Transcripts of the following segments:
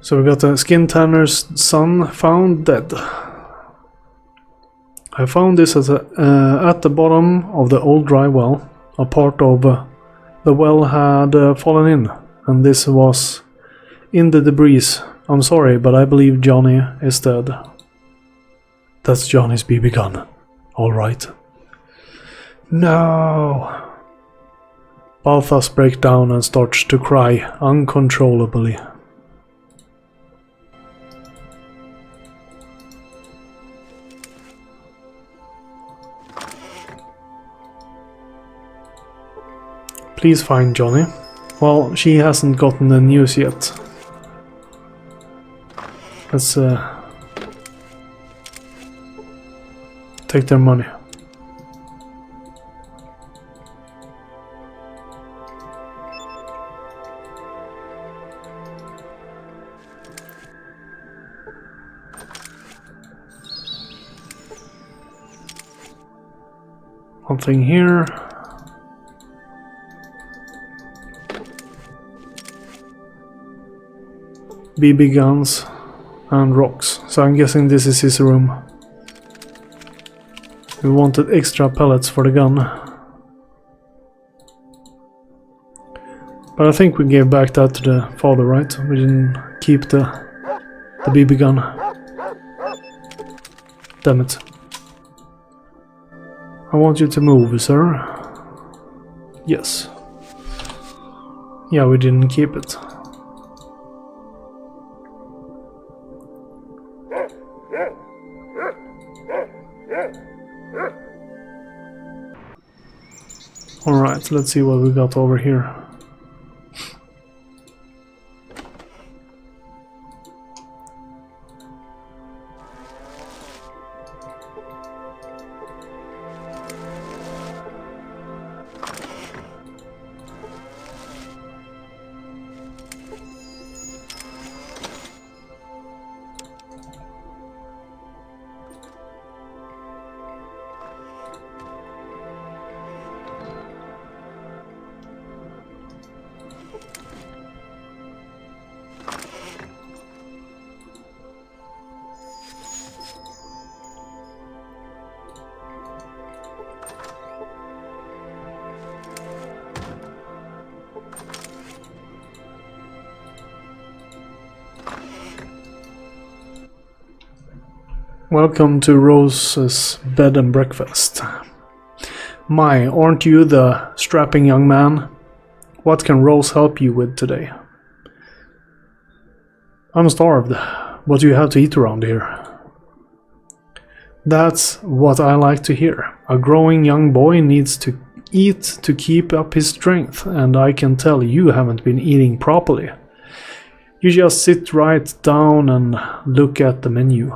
So we got the skin tanner's son found dead. I found this at the bottom of the old dry well. A part of the well had fallen in, and this was in the debris. I'm sorry, but I believe Johnny is dead. That's Johnny's BB gun. All right. No. Balthas breaks down and starts to cry uncontrollably. Please find Johnny. Well, she hasn't gotten the news yet. Let's take their money. Something here. BB guns and rocks. So I'm guessing this is his room. We wanted extra pellets for the gun. But I think we gave back that to the father, right? We didn't keep the BB gun. Damn it. I want you to move, sir. Yes. Yeah, we didn't keep it. Alright, let's see what we got over here. Welcome to Rose's bed and breakfast. My, aren't you the strapping young man? What can Rose help you with today? I'm starved. What do you have to eat around here? That's what I like to hear. A growing young boy needs to eat to keep up his strength, and I can tell you haven't been eating properly. You just sit right down and look at the menu.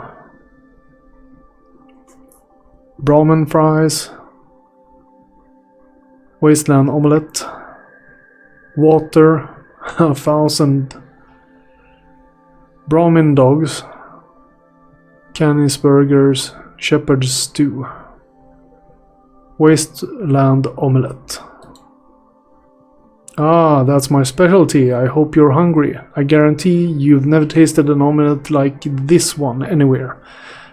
Brahmin fries, wasteland omelette, water, 1,000 Brahmin dogs, Canis burgers, shepherd's stew, wasteland omelette. Ah, that's my specialty. I hope you're hungry. I guarantee you've never tasted an omelette like this one anywhere.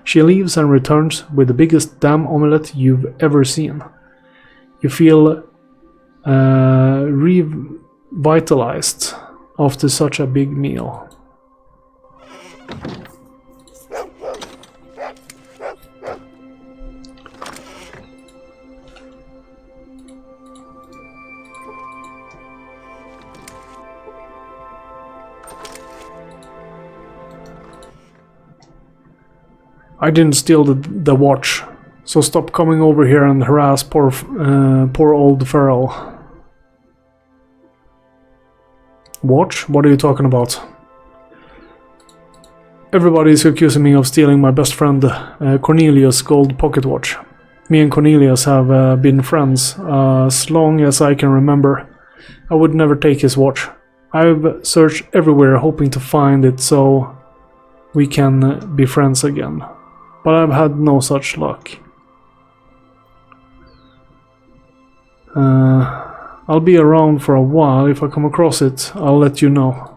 She leaves and returns with the biggest damn omelette you've ever seen. You feel revitalized after such a big meal. I didn't steal the watch, so stop coming over here and harass poor old Farrell. Watch? What are you talking about? Everybody is accusing me of stealing my best friend Cornelius' gold pocket watch. Me and Cornelius have been friends as long as I can remember. I would never take his watch. I've searched everywhere hoping to find it so we can be friends again. But I've had no such luck. I'll be around for a while. If I come across it, I'll let you know.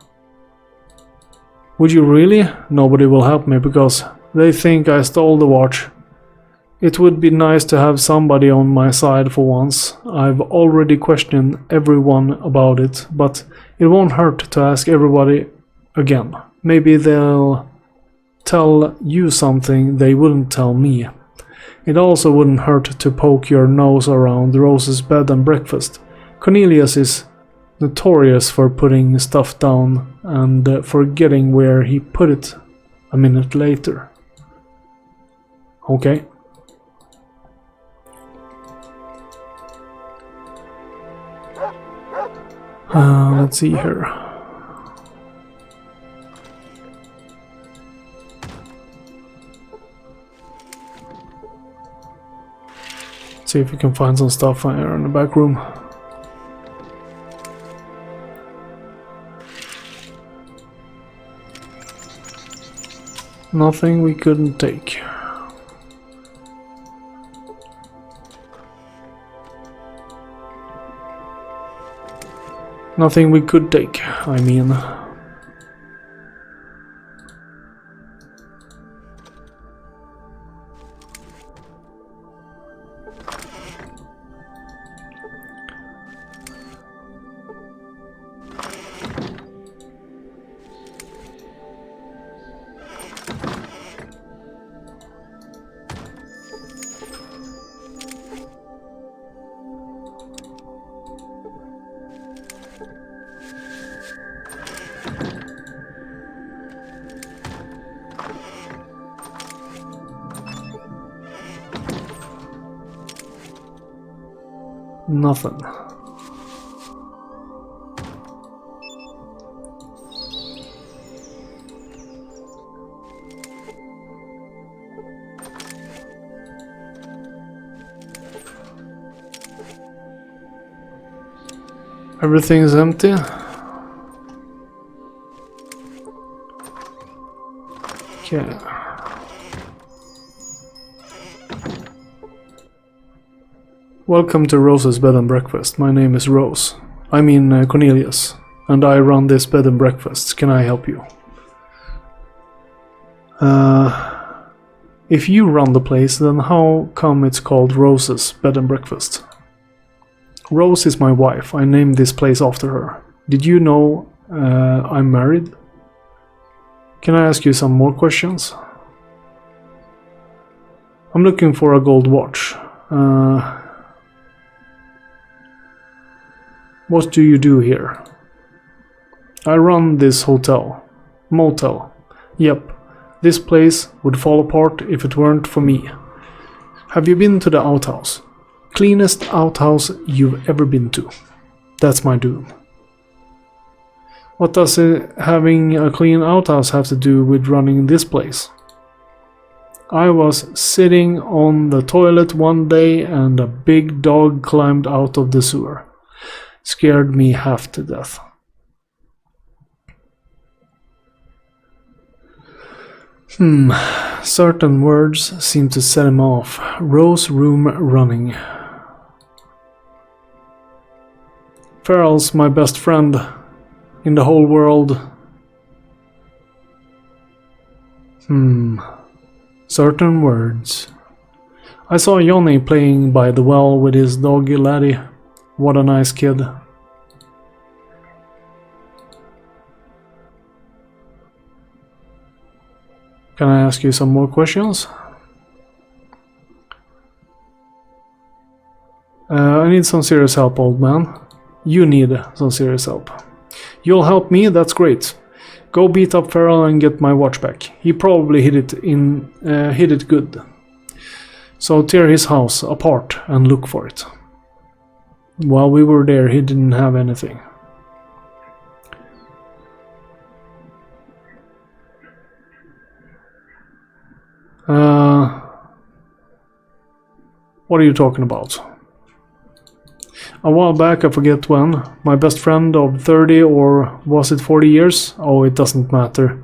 Would you really? Nobody will help me because they think I stole the watch. It would be nice to have somebody on my side for once. I've already questioned everyone about it, but it won't hurt to ask everybody again. Maybe they'll tell you something they wouldn't tell me. It also wouldn't hurt to poke your nose around Rose's bed and breakfast. Cornelius is notorious for putting stuff down and forgetting where he put it a minute later. Okay. Let's see here. See if we can find some stuff here in the back room. Nothing we couldn't take. Nothing we could take, I mean. Nothing. Everything is empty. Okay. Welcome to Rose's bed and breakfast. My name is Rose. I mean Cornelius, and I run this bed and breakfast. Can I help you? If you run the place, then how come it's called Rose's bed and breakfast? Rose is my wife. I named this place after her. Did you know I'm married? Can I ask you some more questions? I'm looking for a gold watch. What do you do here? I run this motel. Yep, this place would fall apart if it weren't for me. Have you been to the outhouse? Cleanest outhouse you've ever been to. That's my doom. What does having a clean outhouse have to do with running this place? I was sitting on the toilet one day and a big dog climbed out of the sewer. Scared me half to death. Certain words seem to set him off. Rose room running. Farrell's my best friend in the whole world. Certain words. I saw Johnny playing by the well with his doggy laddie. What a nice kid. Can I ask you some more questions? I need some serious help, old man. You need some serious help. You'll help me? That's great. Go beat up Farrell and get my watch back. He probably hid it good. So tear his house apart and look for it. While we were there, he didn't have anything. What are you talking about? A while back, I forget when, my best friend of 30 or was it 40 years? Oh, it doesn't matter.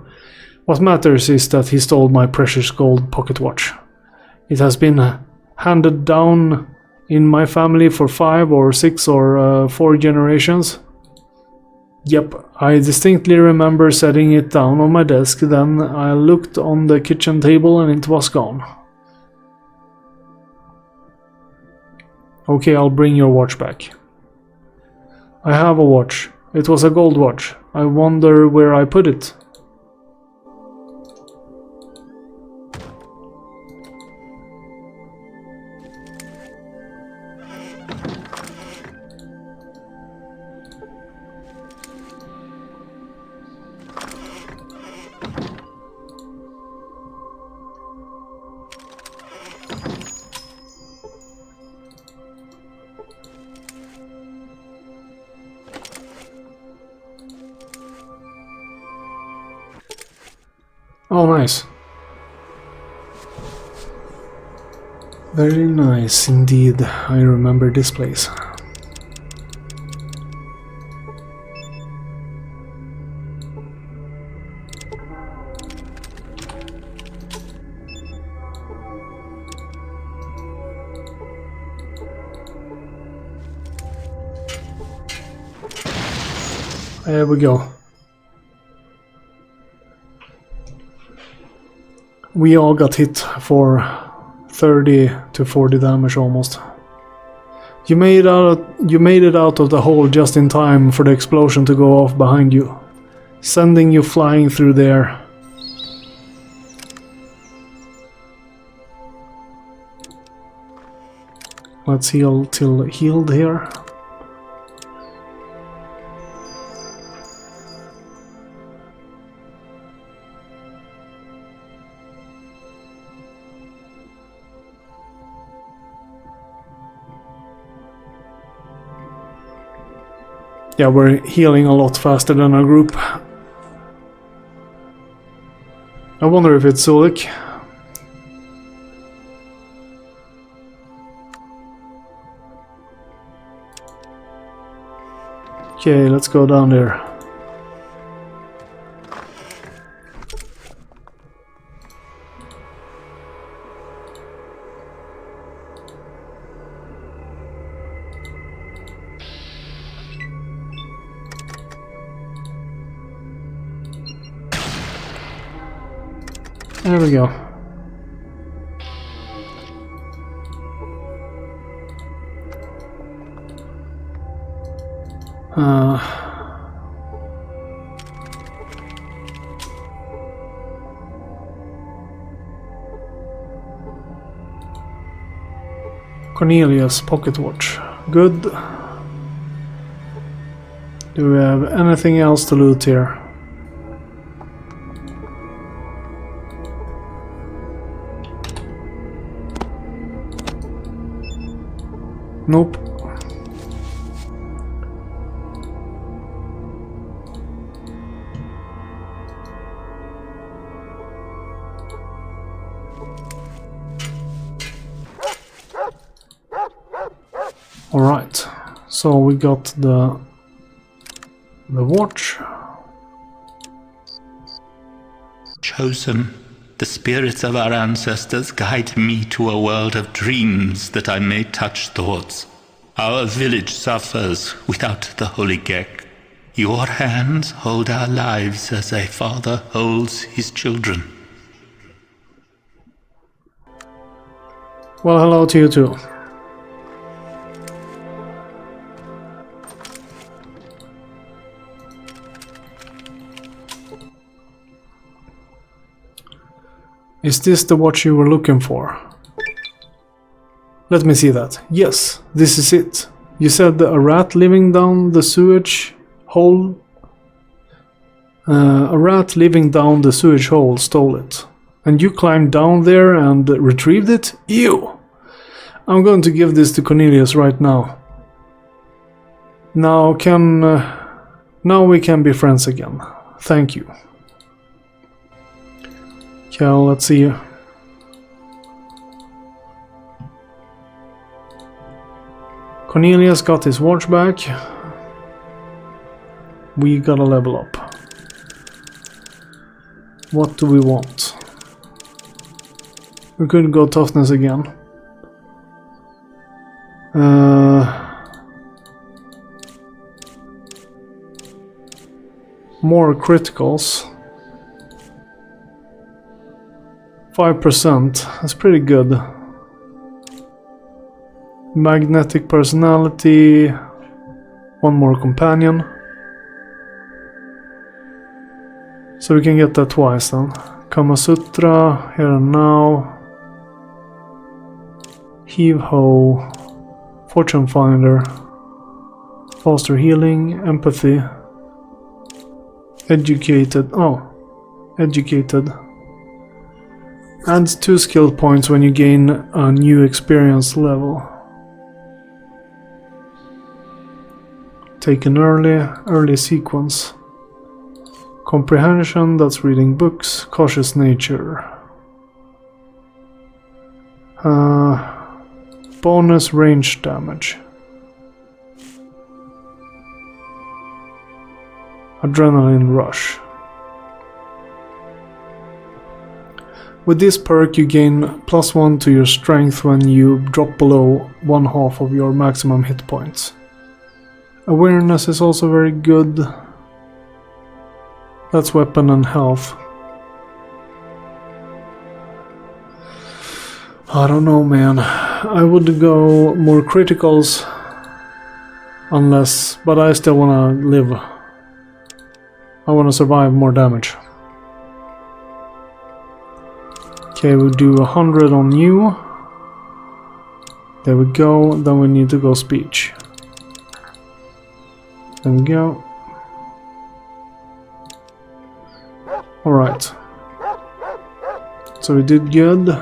What matters is that he stole my precious gold pocket watch. It has been handed down in my family for 5 or 6 or 4 generations. Yep, I distinctly remember setting it down on my desk, then I looked on the kitchen table and it was gone. Okay, I'll bring your watch back. I have a watch. It was a gold watch. I wonder where I put it. Oh, nice. Very nice indeed. I remember this place. There we go. We all got hit for 30 to 40 damage almost. You made it out of the hole just in time for the explosion to go off behind you, sending you flying through the air. Let's heal till healed here. Yeah, we're healing a lot faster than our group. I wonder if it's Zulik. Okay, let's go down there. There we go. Cornelius pocket watch. Good. Do we have anything else to loot here? Nope. All right. So we got the watch. Chosen, the spirits of our ancestors guide me to a world of dreams that I may touch thoughts. Our village suffers without the holy Gek. Your hands hold our lives as a father holds his children. Well, hello to you too. Is this the watch you were looking for? Let me see that. Yes, this is it. You said a rat living down the sewage hole. A rat living down the sewage hole stole it. And you climbed down there and retrieved it? Ew! I'm going to give this to Cornelius right now. Now we can be friends again. Thank you. Okay, let's see. Cornelius got his watch back. We gotta level up. What do we want? We could go toughness again. More criticals. 5%. That's pretty good. Magnetic personality. One more companion. So we can get that twice then. Kama Sutra, Here and Now. Heave Ho. Fortune Finder. Faster Healing. Empathy. Educated. Oh. Educated. Adds 2 skill points when you gain a new experience level. Taken early sequence. Comprehension, that's reading books. Cautious nature. Bonus range damage. Adrenaline rush. With this perk you gain +1 to your strength when you drop below 1/2 of your maximum hit points. Awareness is also very good. That's weapon and health. I don't know, man. I would go more criticals. Unless... but I still wanna live. I wanna survive more damage. Okay, we'll do 100 on you. There we go. Then we need to go speech. There we go. Alright. So we did good.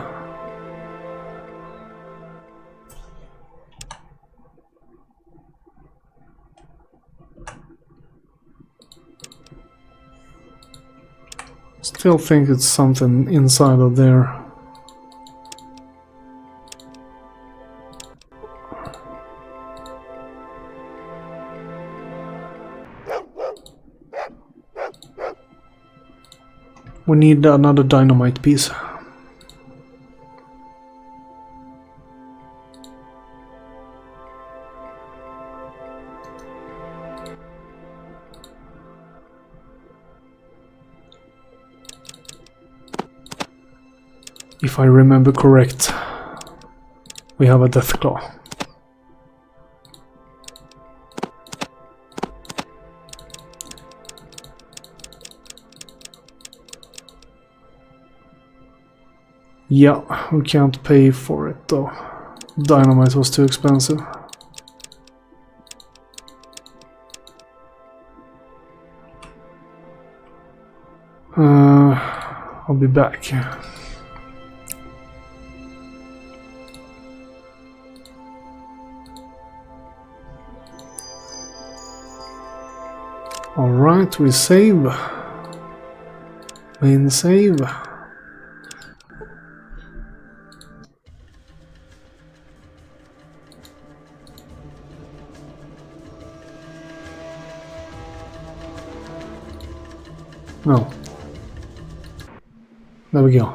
Still think it's something inside of there. We need another dynamite piece. If I remember correct, we have a death claw. Yeah, we can't pay for it though. Dynamite was too expensive. I'll be back. Alright, we save. Main save. No. There we go.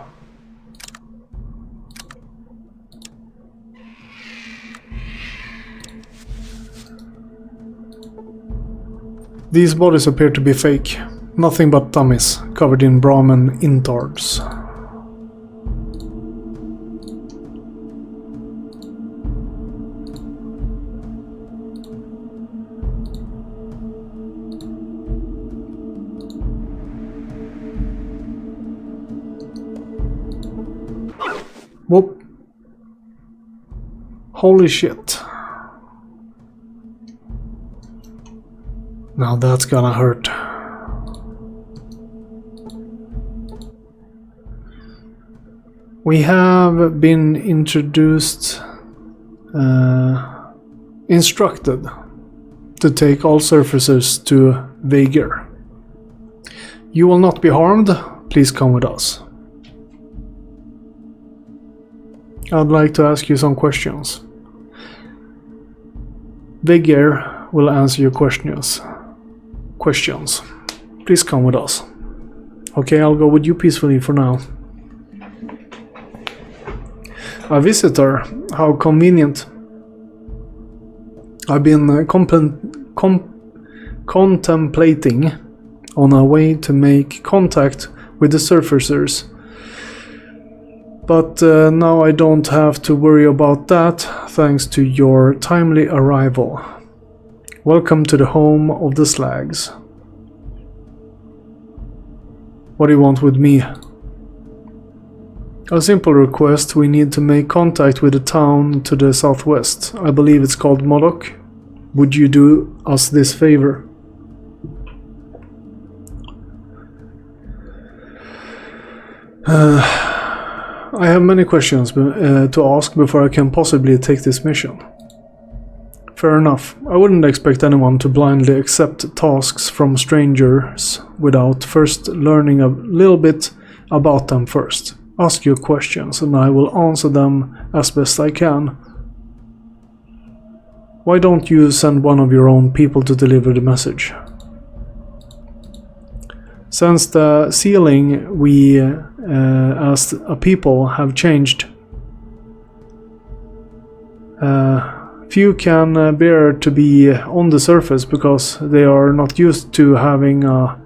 These bodies appear to be fake. Nothing but dummies, covered in Brahmin intards. Whoop. Holy shit. Now that's gonna hurt. We have been instructed to take all surfacers to Veger. You will not be harmed, please come with us. I'd like to ask you some questions. Veger will answer your questions. Please come with us. Okay, I'll go with you peacefully for now. A visitor, how convenient. I've been contemplating on our way to make contact with the surfacers. But now I don't have to worry about that, thanks to your timely arrival. Welcome to the home of the Slags. What do you want with me? A simple request. We need to make contact with a town to the southwest. I believe it's called Moloch. Would you do us this favor? I have many questions to ask before I can possibly take this mission. Fair enough. I wouldn't expect anyone to blindly accept tasks from strangers without first learning a little bit about them first. Ask your questions and I will answer them as best I can. Why don't you send one of your own people to deliver the message? Since the sealing we as a people have changed, few can bear to be on the surface because they are not used to having a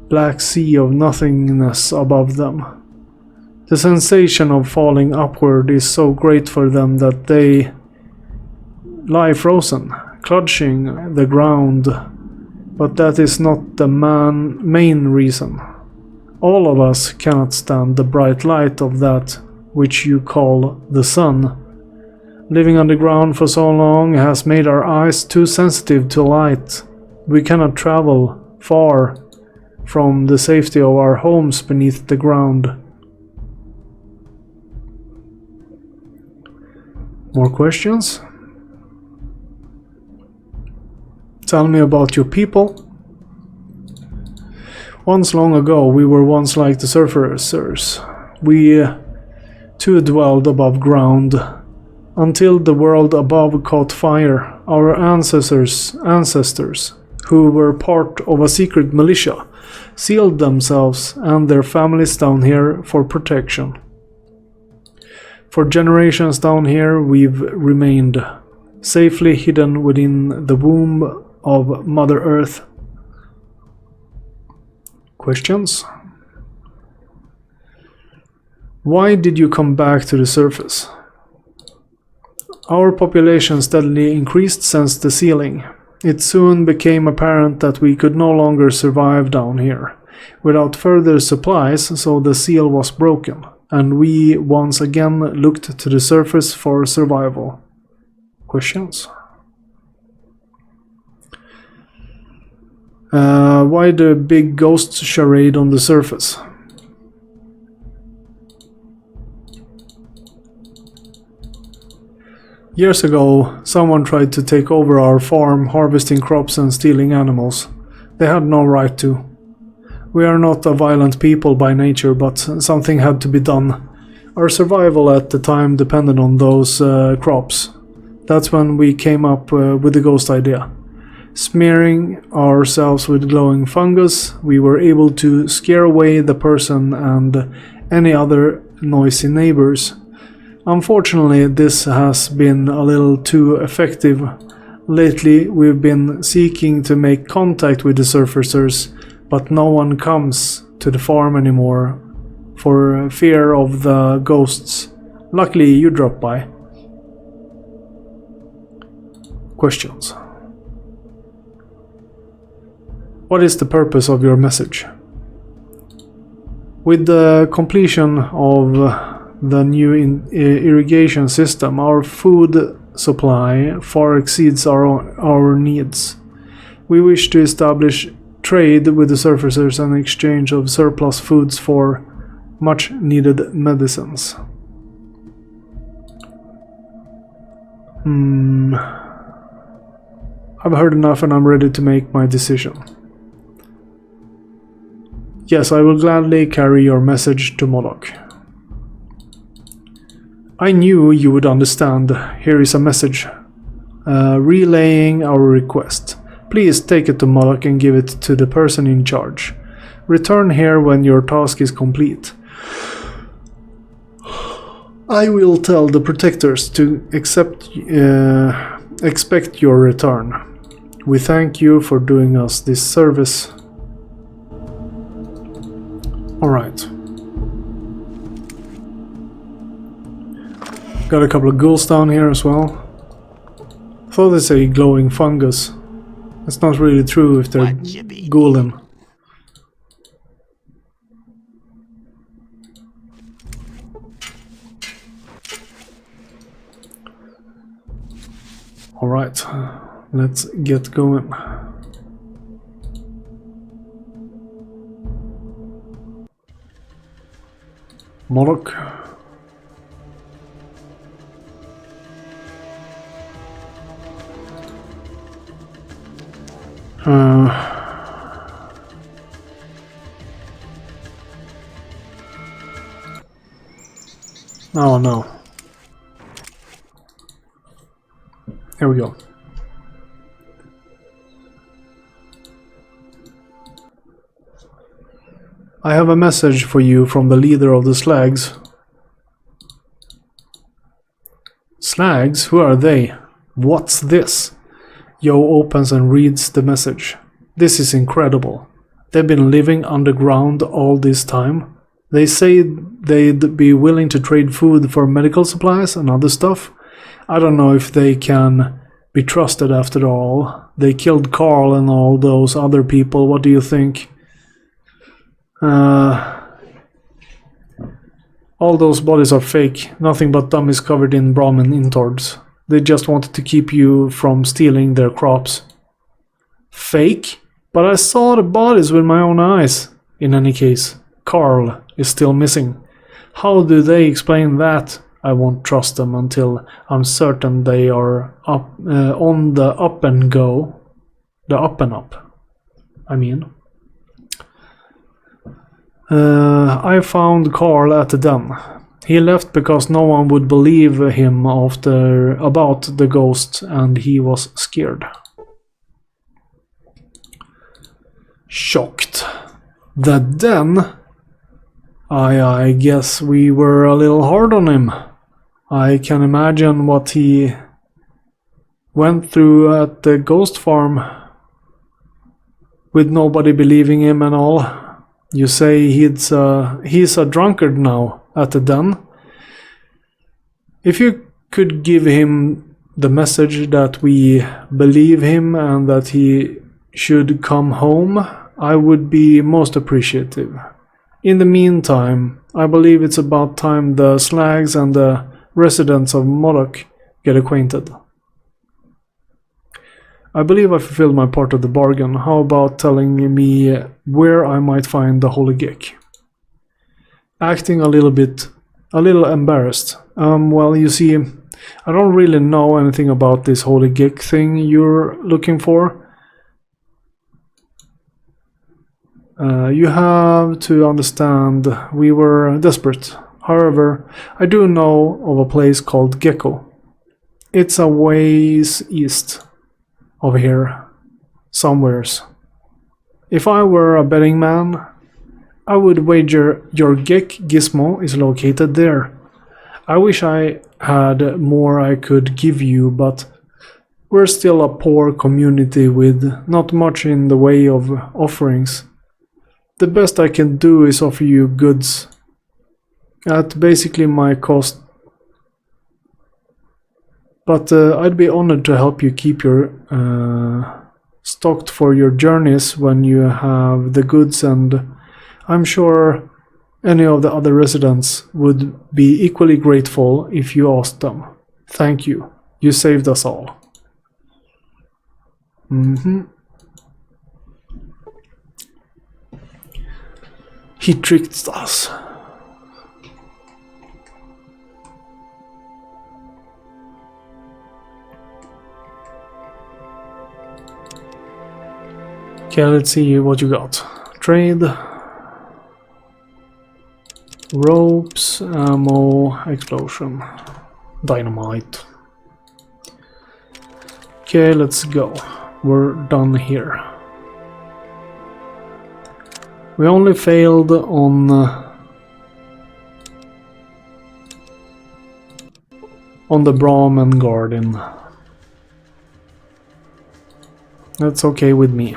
black sea of nothingness above them. The sensation of falling upward is so great for them that they lie frozen, clutching the ground, but that is not the main reason. All of us cannot stand the bright light of that which you call the sun. Living underground for so long has made our eyes too sensitive to light. We cannot travel far from the safety of our homes beneath the ground. More questions? Tell me about your people. Once long ago, we were once like the surfacers. We too dwelled above ground. Until the world above caught fire, our ancestors, who were part of a secret militia, sealed themselves and their families down here for protection. For generations down here, we've remained safely hidden within the womb of Mother Earth. Questions? Why did you come back to the surface? Our population steadily increased since the sealing. It soon became apparent that we could no longer survive down here without further supplies, so the seal was broken, and we once again looked to the surface for survival. Questions? Why the big ghost charade on the surface? Years ago, someone tried to take over our farm, harvesting crops and stealing animals. They had no right to. We are not a violent people by nature, but something had to be done. Our survival at the time depended on those crops. That's when we came up with the ghost idea. Smearing ourselves with glowing fungus, we were able to scare away the person and any other noisy neighbors. Unfortunately, this has been a little too effective. Lately, we've been seeking to make contact with the surfacers, but no one comes to the farm anymore for fear of the ghosts. Luckily, you dropped by. Questions? What is the purpose of your message? With the completion of the new irrigation system, our food supply far exceeds our needs. We wish to establish trade with the surfacers and exchange of surplus foods for much needed medicines. I've heard enough and I'm ready to make my decision. Yes, I will gladly carry your message to Moloch. I knew you would understand. Here is a message relaying our request. Please take it to Moloch and give it to the person in charge. Return here when your task is complete. I will tell the protectors to expect your return. We thank you for doing us this service. Alright. Got a couple of ghouls down here as well. Thought they say glowing fungus. That's not really true if they're ghouling. Alright, let's get going. Moloch. Oh no. Here we go. I have a message for you from the leader of the Slags. Slags? Who are they? What's this? Yo opens and reads the message. This is incredible. They've been living underground all this time. They say they'd be willing to trade food for medical supplies and other stuff. I don't know if they can be trusted after all. They killed Carl and all those other people. What do you think? All those bodies are fake. Nothing but dummies covered in Brahmin intards. They just wanted to keep you from stealing their crops. Fake? But I saw the bodies with my own eyes. In any case, Carl is still missing. How do they explain that? I won't trust them until I'm certain they are up on the up and go. The up and up, I mean. I found Carl at the den. He left because no one would believe him about the ghost, and he was scared. Shocked. The den? I guess we were a little hard on him. I can imagine what he went through at the ghost farm, with nobody believing him and all. You say he's a drunkard now at the den. If you could give him the message that we believe him and that he should come home, I would be most appreciative. In the meantime, I believe it's about time the Slags and the residents of Moloch get acquainted. I believe I fulfilled my part of the bargain. How about telling me where I might find the Holy Geek? Acting a little embarrassed. Well, you see, I don't really know anything about this Holy Geek thing you're looking for. You have to understand, we were desperate. However, I do know of a place called Gecko. It's a ways east of here, somewheres. If I were a betting man, I would wager your Gek Gizmo is located there. I wish I had more I could give you, but we're still a poor community with not much in the way of offerings. The best I can do is offer you goods at basically my cost. But I'd be honored to help you keep your stocked for your journeys when you have the goods, and I'm sure any of the other residents would be equally grateful if you asked them. Thank you. You saved us all. He tricked us. Okay, let's see what you got. Trade. Ropes, ammo, explosion, dynamite. Okay, let's go. We're done here. We only failed on the Brahmin garden. That's okay with me.